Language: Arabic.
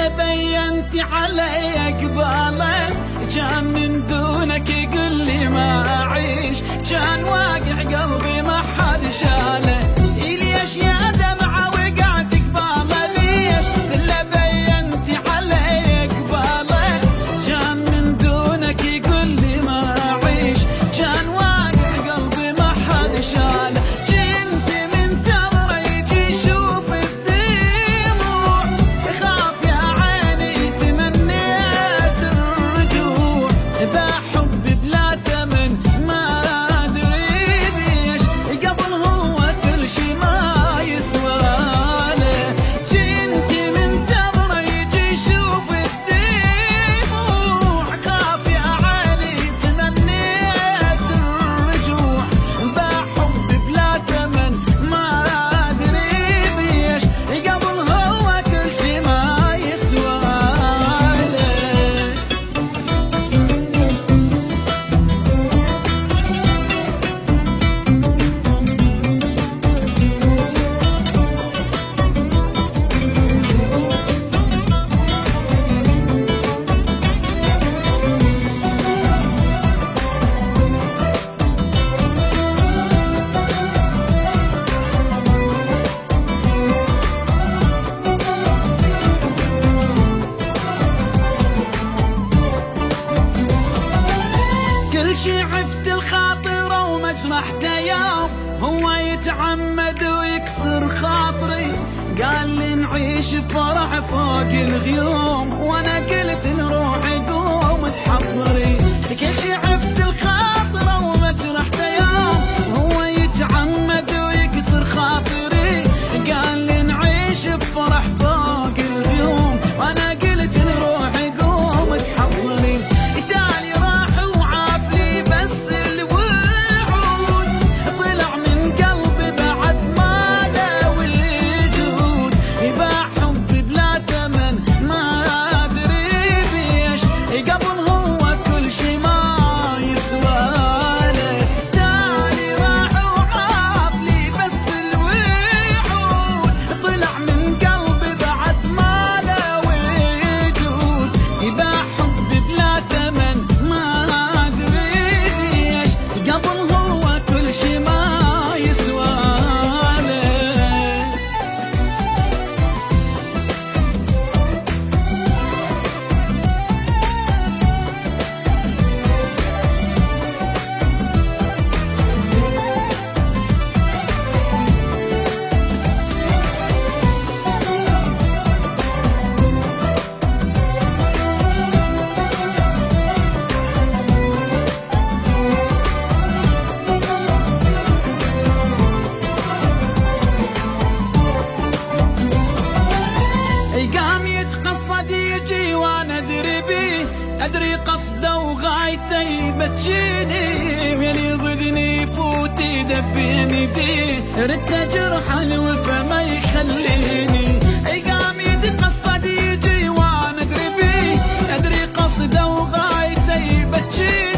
إلا بينتي علي قباله كان من دونك يقول لي ما أعيش، كان واقع قلبي ما حد شاله. ليش يا دمعة وقعت قباله ليش؟ إلا بينتي علي قباله كان من دونك يقول لي ما أعيش، كان واقع قلبي ما حد شاله. شي عفت الخاطر ومجرحته يوم هو يتعمد ويكسر خاطري، قال لي نعيش فرح فوق الغيوم وانا قلت لروحي قوم تحضري. كل شي عفت الخاطر ومجرحته يوم هو يتعمد ويكسر خاطري، قال لي نعيش بفرح فوق الغيوم وانا قلت لروحي قوم تحضري. أدري قصده وغايته يبتشيني، من يضدني يفوت يدبيني دي ردت جرح الوفا ما يخليني. قام يتقصد يجي وانا ادري بيه، أدري قصده وغايته يبتشيني